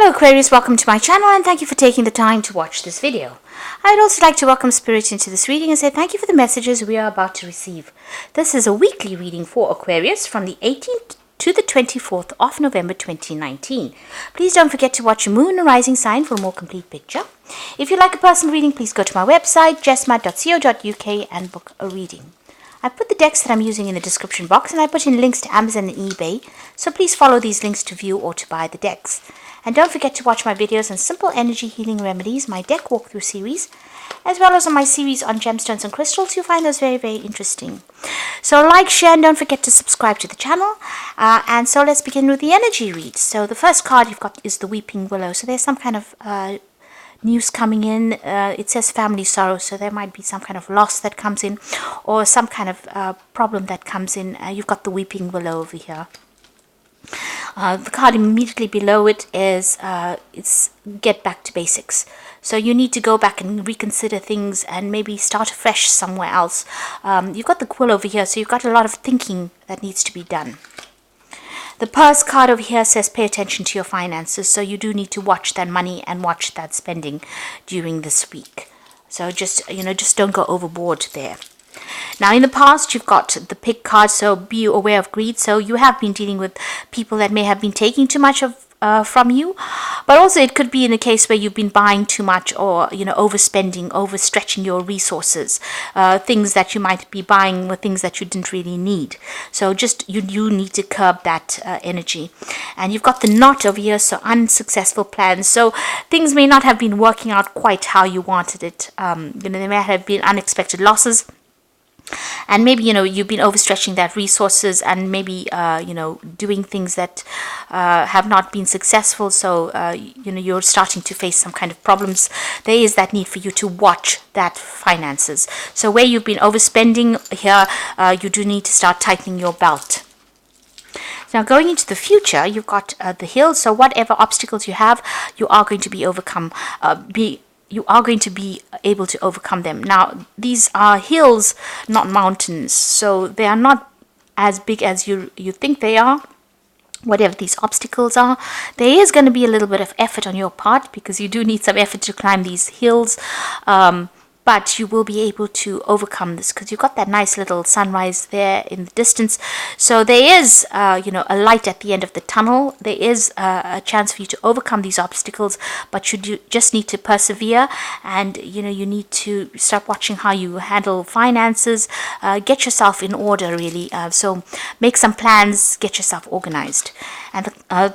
Hello Aquarius, welcome to my channel and thank you for taking the time to watch this video. I'd also like to welcome Spirit into this reading and say thank you for the messages we are about to receive. This is a weekly reading for Aquarius from the 18th to the 24th of November 2019. Please don't forget to watch your moon and rising sign for a more complete picture. If you'd like a personal reading, please go to my website jessmad.co.uk and book a reading. I put the decks that I'm using in the description box and I put in links to Amazon and eBay, so please follow these links to view or to buy the decks. And don't forget to watch my videos on simple energy healing remedies, my deck walkthrough series, as well as on my series on gemstones and crystals. You'll find those very, very interesting. So like, share, and don't forget to subscribe to the channel. And so let's begin with the energy read. So the first card you've got is the Weeping Willow. So there's some kind of news coming in. It says family sorrow, so there might be some kind of loss that comes in, or some kind of problem that comes in. You've got the Weeping Willow over here. The card immediately below it is it's get back to basics. So you need to go back and reconsider things and maybe start afresh somewhere else. You've got the Quill over here, so you've got a lot of thinking that needs to be done. The Purse card over here says pay attention to your finances, so you do need to watch that money and watch that spending during this week. So just don't go overboard there. Now in the past you've got the Pig card, so be aware of greed. So you have been dealing with people that may have been taking too much of from you, but also it could be in a case where you've been buying too much, or overspending, overstretching your resources. Things that you might be buying were things that you didn't really need. So just you need to curb that energy. And you've got the Knot over here, so unsuccessful plans. So things may not have been working out quite how you wanted it. There may have been unexpected losses. And maybe you've been overstretching that resources, and maybe doing things that have not been successful. So you're starting to face some kind of problems. There is that need for you to watch that finances. So where you've been overspending here, you do need to start tightening your belt. Now going into the future, you've got the hills. So whatever obstacles you have, you are going to be you are going to be able to overcome them. Now, these are hills, not mountains, so they are not as big as you think they are. Whatever these obstacles are, there is going to be a little bit of effort on your part, because you do need some effort to climb these hills. But you will be able to overcome this, because you've got that nice little sunrise there in the distance. So there is, a light at the end of the tunnel. There is a chance for you to overcome these obstacles, but you just need to persevere, and you need to start watching how you handle finances. Get yourself in order, really. So make some plans, get yourself organized. And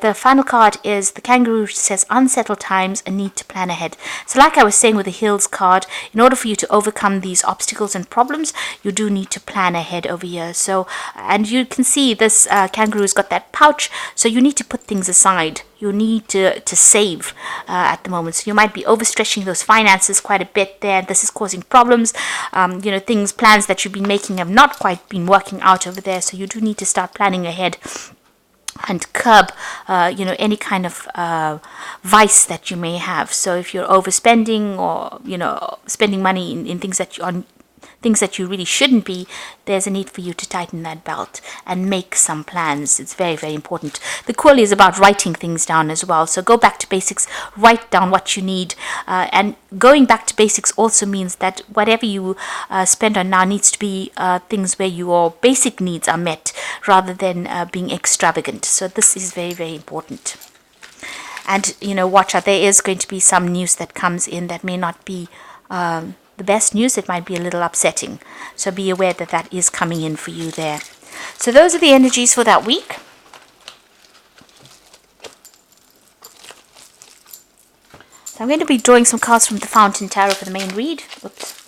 the final card is the Kangaroo, which says unsettled times, a need to plan ahead. So like I was saying with the Hills card, in order for you to overcome these obstacles and problems, you do need to plan ahead over here. So, and you can see this Kangaroo's got that pouch, so you need to put things aside. You need to save at the moment. So you might be overstretching those finances quite a bit there. This is causing problems. Plans that you've been making have not quite been working out over there. So you do need to start planning ahead and curb any kind of vice that you may have. So if you're overspending, or spending money in things that you really shouldn't be, there's a need for you to tighten that belt and make some plans. It's very, very important. The Quill is about writing things down as well. So go back to basics, write down what you need. And going back to basics also means that whatever you spend on now needs to be things where your basic needs are met, rather than being extravagant. So this is very, very important. And, watch out. There is going to be some news that comes in that may not be the best news. It might be a little upsetting. So be aware that that is coming in for you there. So those are the energies for that week. So I'm going to be drawing some cards from the Fountain Tarot for the main read. Oops.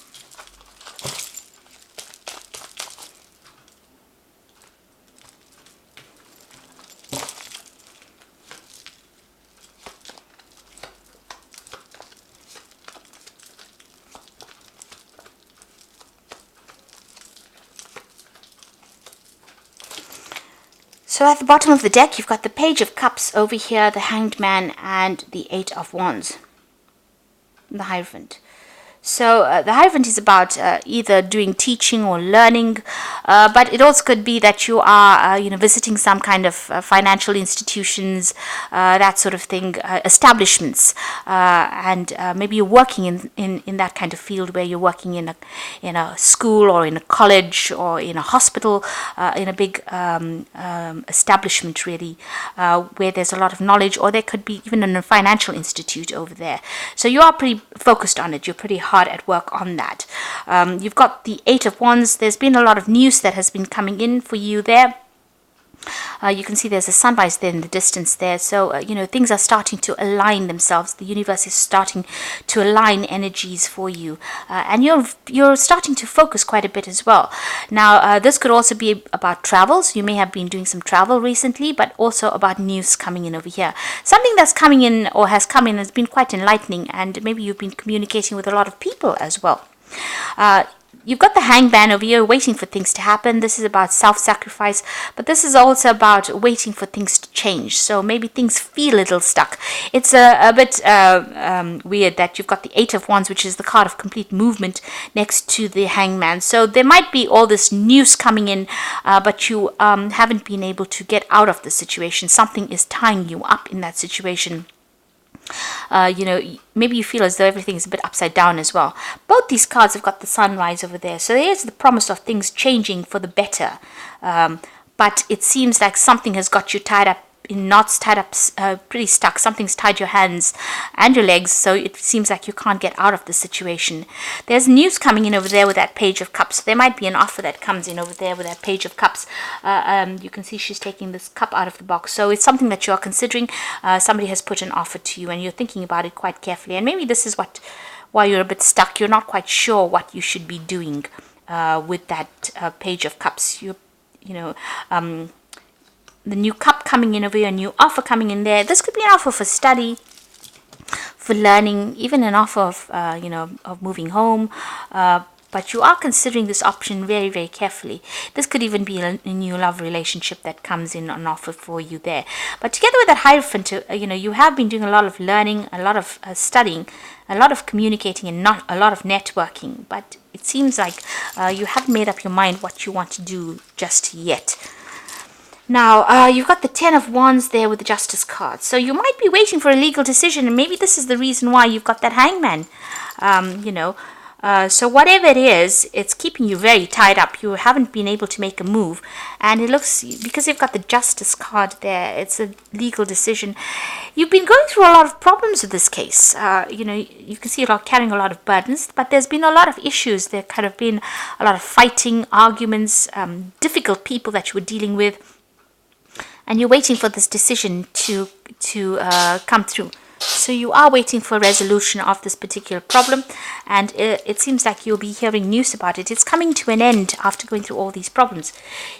So at the bottom of the deck, you've got the Page of Cups over here, the Hanged Man, and the Eight of Wands, the Hierophant. So the Hierophant is about either doing teaching or learning, but it also could be that you are, visiting some kind of financial institutions, that sort of thing, establishments, and maybe you're working in that kind of field where you're working in a school or in a college or in a hospital, in a big establishment, really, where there's a lot of knowledge, or there could be even in a financial institute over there. So you are pretty focused on it. You're pretty hard at work on that. You've got the Eight of Wands. There's been a lot of news that has been coming in for you there. You can see there's a sunrise there in the distance there. So, things are starting to align themselves. The universe is starting to align energies for you. And you're starting to focus quite a bit as well. Now, this could also be about travels. You may have been doing some travel recently, but also about news coming in over here. Something that's coming in or has come in has been quite enlightening, and maybe you've been communicating with a lot of people as well. You've got the Hangman over here, waiting for things to happen. This is about self-sacrifice, but this is also about waiting for things to change. So maybe things feel a little stuck. It's a bit weird that you've got the Eight of Wands, which is the card of complete movement, next to the Hangman. So there might be all this news coming in, but you haven't been able to get out of the situation. Something is tying you up in that situation. Maybe you feel as though everything is a bit upside down as well. Both these cards have got the sunrise over there. So there's the promise of things changing for the better. But it seems like something has got you tied up in knots, tied up, pretty stuck. Something's tied your hands and your legs, so it seems like you can't get out of the situation. There's news coming in over there with that Page of Cups. There might be an offer that comes in over there with that Page of Cups. You can see she's taking this cup out of the box. So it's something that you are considering. Somebody has put an offer to you, and you're thinking about it quite carefully. And maybe this is why you're a bit stuck. You're not quite sure what you should be doing with that Page of Cups. The new cup coming in over here, a new offer coming in there. This could be an offer for study, for learning, even an offer of moving home. But you are considering this option very, very carefully. This could even be a new love relationship that comes in an offer for you there. But together with that Hierophant, you have been doing a lot of learning, a lot of studying, a lot of communicating, and not a lot of networking. But it seems like you haven't made up your mind what you want to do just yet. Now, you've got the Ten of Wands there with the Justice card. So you might be waiting for a legal decision, and maybe this is the reason why you've got that Hangman. So whatever it is, it's keeping you very tied up. You haven't been able to make a move. And it looks, because you've got the Justice card there, it's a legal decision. You've been going through a lot of problems with this case. You can see you're carrying a lot of burdens, but there's been a lot of issues. There kind of been a lot of fighting, arguments, difficult people that you were dealing with. And you're waiting for this decision to come through. So you are waiting for a resolution of this particular problem, and it seems like you'll be hearing news about it. It's coming to an end after going through all these problems.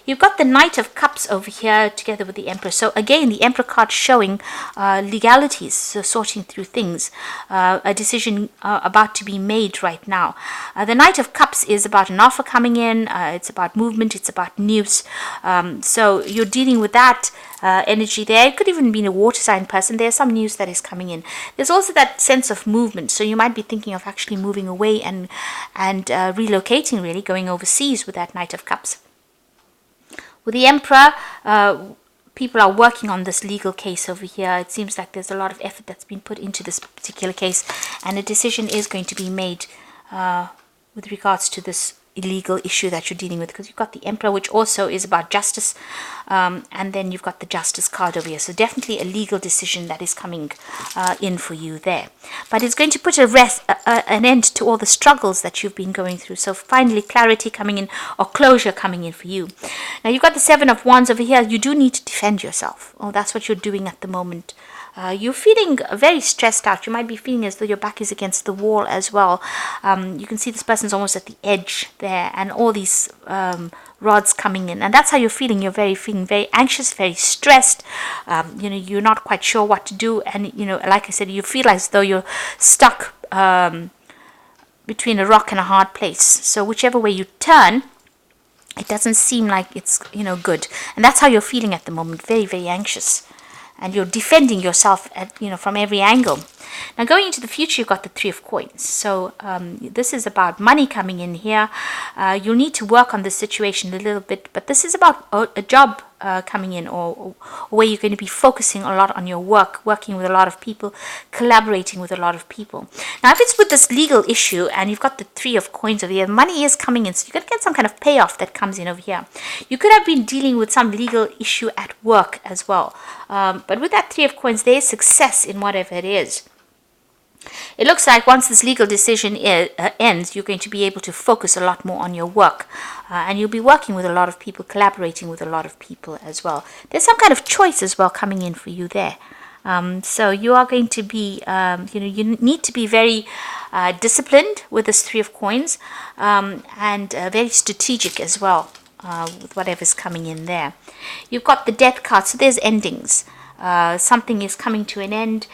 You've got the Knight of Cups over here together with the Emperor. So again, the Emperor card showing legalities, so sorting through things, a decision about to be made right now. The Knight of Cups is about an offer coming in. It's about movement. It's about news. So you're dealing with that energy there. It could even be a water sign person. There's some news that is coming in. There's also that sense of movement. So you might be thinking of actually moving away and relocating, really, going overseas with that Knight of Cups. With the Emperor, people are working on this legal case over here. It seems like there's a lot of effort that's been put into this particular case, and a decision is going to be made with regards to this illegal issue that you're dealing with, because you've got the Emperor, which also is about justice, and then you've got the Justice card over here. So definitely a legal decision that is coming in for you there, but it's going to put an end to all the struggles that you've been going through. So finally clarity coming in, or closure coming in for you. Now you've got the Seven of Wands over here. You do need to defend yourself. Oh, that's what you're doing at the moment. You're feeling very stressed out. You might be feeling as though your back is against the wall as well. You can see this person's almost at the edge there, and all these rods coming in, and that's how you're feeling. You're feeling very anxious, very stressed. You're not quite sure what to do, and like I said, you feel as though you're stuck between a rock and a hard place. So whichever way you turn, it doesn't seem like it's good, and that's how you're feeling at the moment. Very, very anxious. And you're defending yourself from every angle. Now going into the future, you've got the Three of Coins. So this is about money coming in here. You'll need to work on this situation a little bit, but this is about a job coming in, or where you're going to be focusing a lot on your work, working with a lot of people, collaborating with a lot of people. Now if it's with this legal issue and you've got the Three of Coins over here, money is coming in, so you're going to get some kind of payoff that comes in over here. You could have been dealing with some legal issue at work as well, but with that Three of Coins, there is success in whatever it is. It looks like once this legal decision ends, you're going to be able to focus a lot more on your work, and you'll be working with a lot of people, collaborating with a lot of people as well. There's some kind of choice as well coming in for you there. So you are going to be, you need to be very disciplined with this Three of Coins, and very strategic as well with whatever's coming in there. You've got the Death card, so there's endings. Something is coming to an end,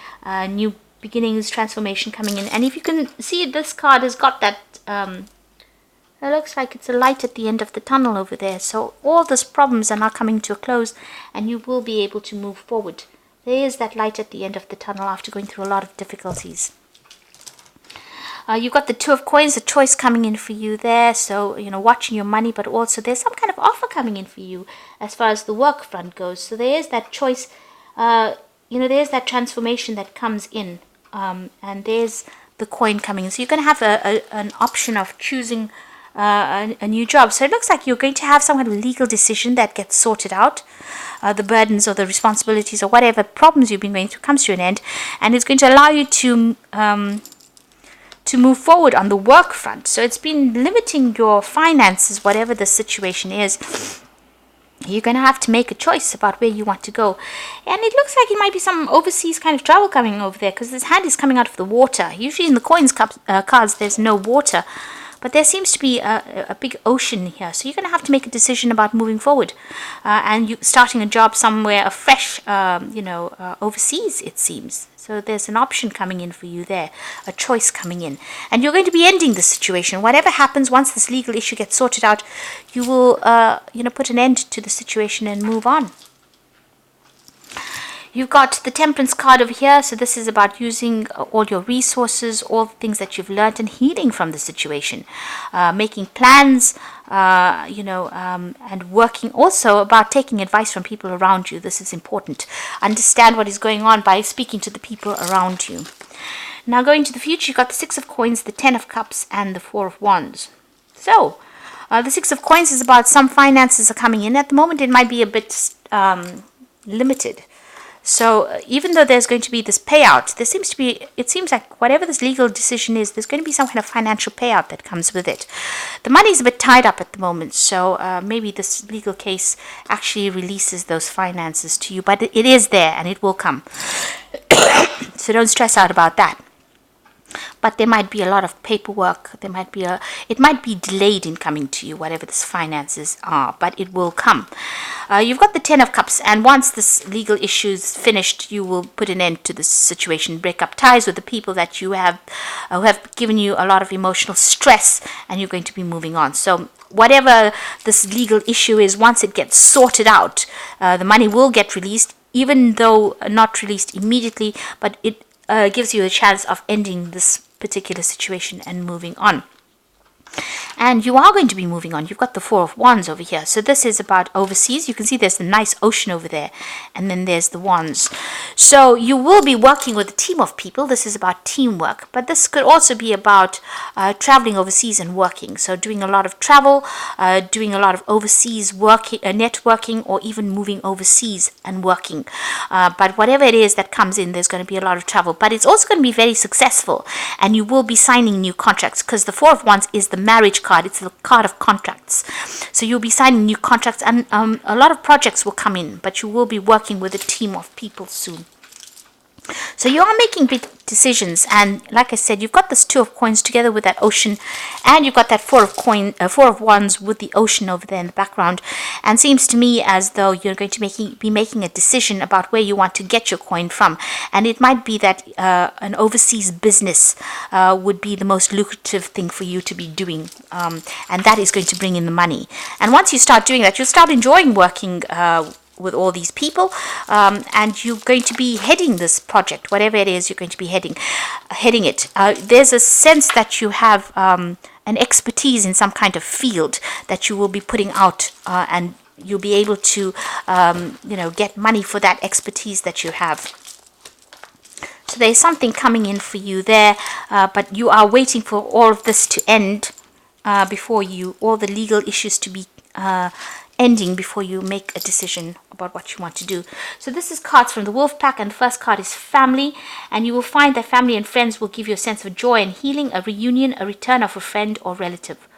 new beginnings, transformation coming in. And if you can see, this card has got that it looks like it's a light at the end of the tunnel over there. So all those problems are now coming to a close, and you will be able to move forward. There is that light at the end of the tunnel after going through a lot of difficulties. You've got the Two of Coins, a choice coming in for you there. So, watching your money, but also there's some kind of offer coming in for you as far as the work front goes. So there is that choice, there's that transformation that comes in. And there's the coin coming in. So you're going to have an option of choosing a new job. So it looks like you're going to have some kind of legal decision that gets sorted out. The burdens or the responsibilities or whatever problems you've been going through comes to an end. And it's going to allow you to move forward on the work front. So it's been limiting your finances, whatever the situation is. You're going to have to make a choice about where you want to go. And it looks like it might be some overseas kind of travel coming over there, because this hand is coming out of the water. Usually in the coins cards, there's no water. But there seems to be a big ocean here. So you're going to have to make a decision about moving forward. And you starting a job somewhere afresh, overseas, it seems. So there's an option coming in for you there, a choice coming in. And you're going to be ending the situation. Whatever happens, once this legal issue gets sorted out, you will, put an end to the situation and move on. You've got the Temperance card over here. So this is about using all your resources, all the things that you've learned, and healing from the situation. Making plans, and working, also about taking advice from people around you. This is important. Understand what is going on by speaking to the people around you. Now going to the future, you've got the Six of Coins, the Ten of Cups, and the Four of Wands. So the Six of Coins is about some finances are coming in. At the moment, it might be a bit limited. So even though there's going to be this payout, it seems like whatever this legal decision is, there's going to be some kind of financial payout that comes with it. The money is a bit tied up at the moment, so maybe this legal case actually releases those finances to you, but it is there and it will come. So don't stress out about that. But there might be a lot of paperwork. It might be delayed in coming to you, whatever this finances are, but it will come. You've got the Ten of Cups, and once this legal issue is finished, you will put an end to this situation, break up ties with the people that you have, who have given you a lot of emotional stress, and you're going to be moving on. So whatever this legal issue is, once it gets sorted out, the money will get released, even though not released immediately, but it gives you a chance of ending this particular situation and moving on. And you are going to be moving on. You've got the Four of Wands over here. So this is about overseas. You can see there's the nice ocean over there. And then there's the wands. So you will be working with a team of people. This is about teamwork. But this could also be about traveling overseas and working. So doing a lot of travel, doing a lot of overseas working, networking, or even moving overseas and working. But whatever it is that comes in, there's going to be a lot of travel. But it's also going to be very successful. And you will be signing new contracts, because the Four of Wands is the marriage card. It's the card of contracts. So you'll be signing new contracts, and a lot of projects will come in, but you will be working with a team of people soon. So you are making big decisions, and like I said, you've got this Two of Coins together with that ocean, and you've got that Four of Wands with the ocean over there in the background. And seems to me as though you're going to be making a decision about where you want to get your coin from, and it might be that an overseas business would be the most lucrative thing for you to be doing, and that is going to bring in the money. And once you start doing that, you'll start enjoying working with all these people, and you're going to be heading this project, whatever it is you're going to be heading it. There's a sense that you have an expertise in some kind of field that you will be putting out, and you'll be able to get money for that expertise that you have. So there's something coming in for you there, but you are waiting for all of this to end before all the legal issues to be ending before you make a decision about what you want to do. So this is cards from the Wolf Pack, and the first card is family, and you will find that family and friends will give you a sense of joy and healing, a reunion, a return of a friend or relative.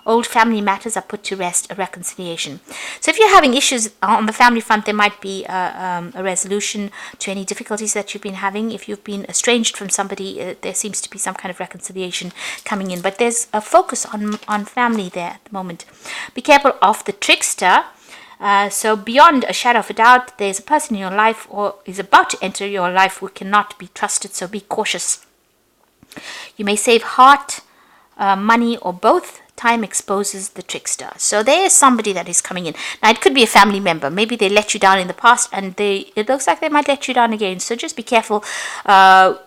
Old family matters are put to rest, a reconciliation. So if you're having issues on the family front, there might be a resolution to any difficulties that you've been having. If you've been estranged from somebody, there seems to be some kind of reconciliation coming in. But there's a focus on family there at the moment. Be careful of the trickster. So beyond a shadow of a doubt, there's a person in your life or is about to enter your life who cannot be trusted. So be cautious. You may save heart, money, or both. Time exposes the trickster. So there is somebody that is coming in. Now it could be a family member. Maybe they let you down in the past, and it looks like they might let you down again. So just be careful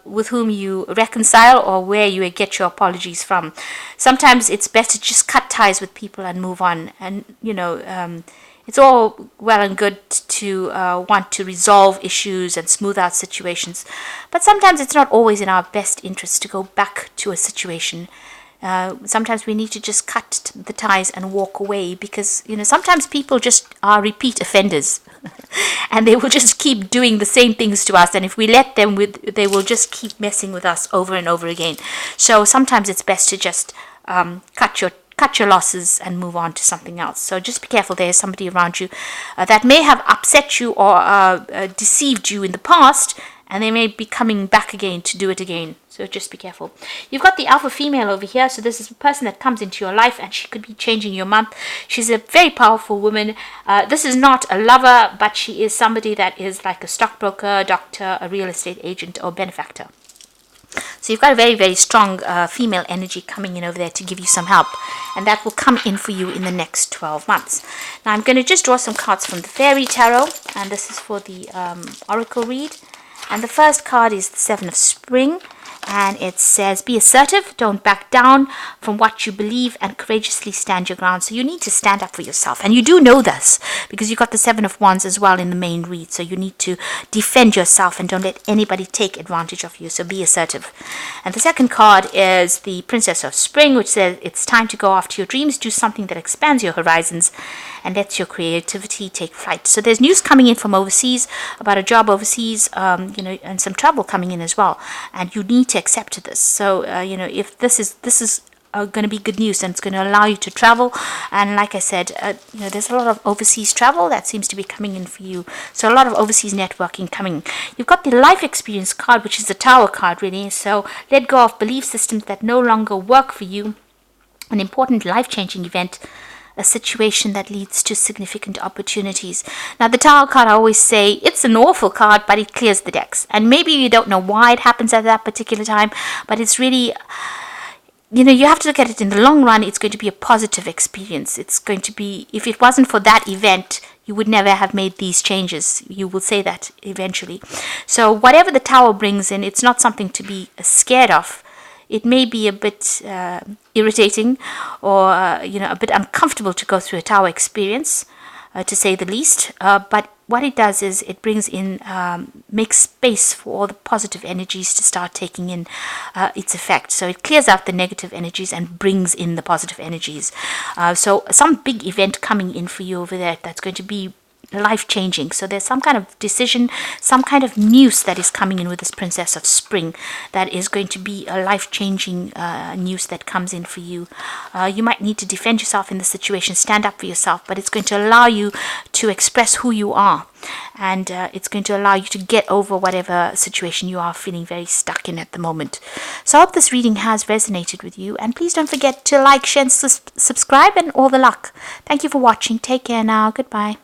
with whom you reconcile or where you get your apologies from. Sometimes it's best to just cut ties with people and move on. And it's all well and good to want to resolve issues and smooth out situations, but sometimes it's not always in our best interest to go back to a situation. Sometimes we need to just cut the ties and walk away, because sometimes people just are repeat offenders and they will just keep doing the same things to us, and if we let them, they will just keep messing with us over and over again. So sometimes it's best to just cut your losses and move on to something else. So just be careful. There is somebody around you that may have upset you or deceived you in the past, and they may be coming back again to do it again. So just be careful. You've got the alpha female over here. So this is a person that comes into your life, and she could be changing your month. She's a very powerful woman. This is not a lover, but she is somebody that is like a stockbroker, doctor, a real estate agent, or benefactor. So you've got a very, very strong female energy coming in over there to give you some help. And that will come in for you in the next 12 months. Now I'm going to just draw some cards from the Fairy Tarot. And this is for the Oracle read. And the first card is the Seven of Spring. And it says, be assertive, don't back down from what you believe, and courageously stand your ground. So you need to stand up for yourself. And you do know this, because you got the Seven of Wands as well in the main read. So you need to defend yourself and don't let anybody take advantage of you. So be assertive. And the second card is the Princess of Spring, which says it's time to go after your dreams, do something that expands your horizons and lets your creativity take flight. So there's news coming in from overseas about a job overseas, and some trouble coming in as well. And you need to accept this. So if this is going to be good news, and it's going to allow you to travel. And like I said, there's a lot of overseas travel that seems to be coming in for you. So a lot of overseas networking coming. You've got the life experience card, which is the Tower card, really. So let go of belief systems that no longer work for you. An important life-changing event, a situation that leads to significant opportunities. Now, the Tower card, I always say, it's an awful card, but it clears the decks. And maybe you don't know why it happens at that particular time, but it's really, you have to look at it in the long run. It's going to be a positive experience. It's going to be, if it wasn't for that event, you would never have made these changes. You will say that eventually. So whatever the Tower brings in, it's not something to be scared of. It may be a bit irritating or, a bit uncomfortable to go through a Tower experience, to say the least. But what it does is it brings in, makes space for all the positive energies to start taking in its effect. So it clears out the negative energies and brings in the positive energies. So some big event coming in for you over there that's going to be life-changing. So there's some kind of decision, some kind of news that is coming in with this Princess of Spring that is going to be a life-changing news that comes in for you. You might need to defend yourself in the situation, stand up for yourself, but it's going to allow you to express who you are, and it's going to allow you to get over whatever situation you are feeling very stuck in at the moment. So I hope this reading has resonated with you, and please don't forget to like, share, and subscribe, and all the luck. Thank you for watching. Take care now. Goodbye.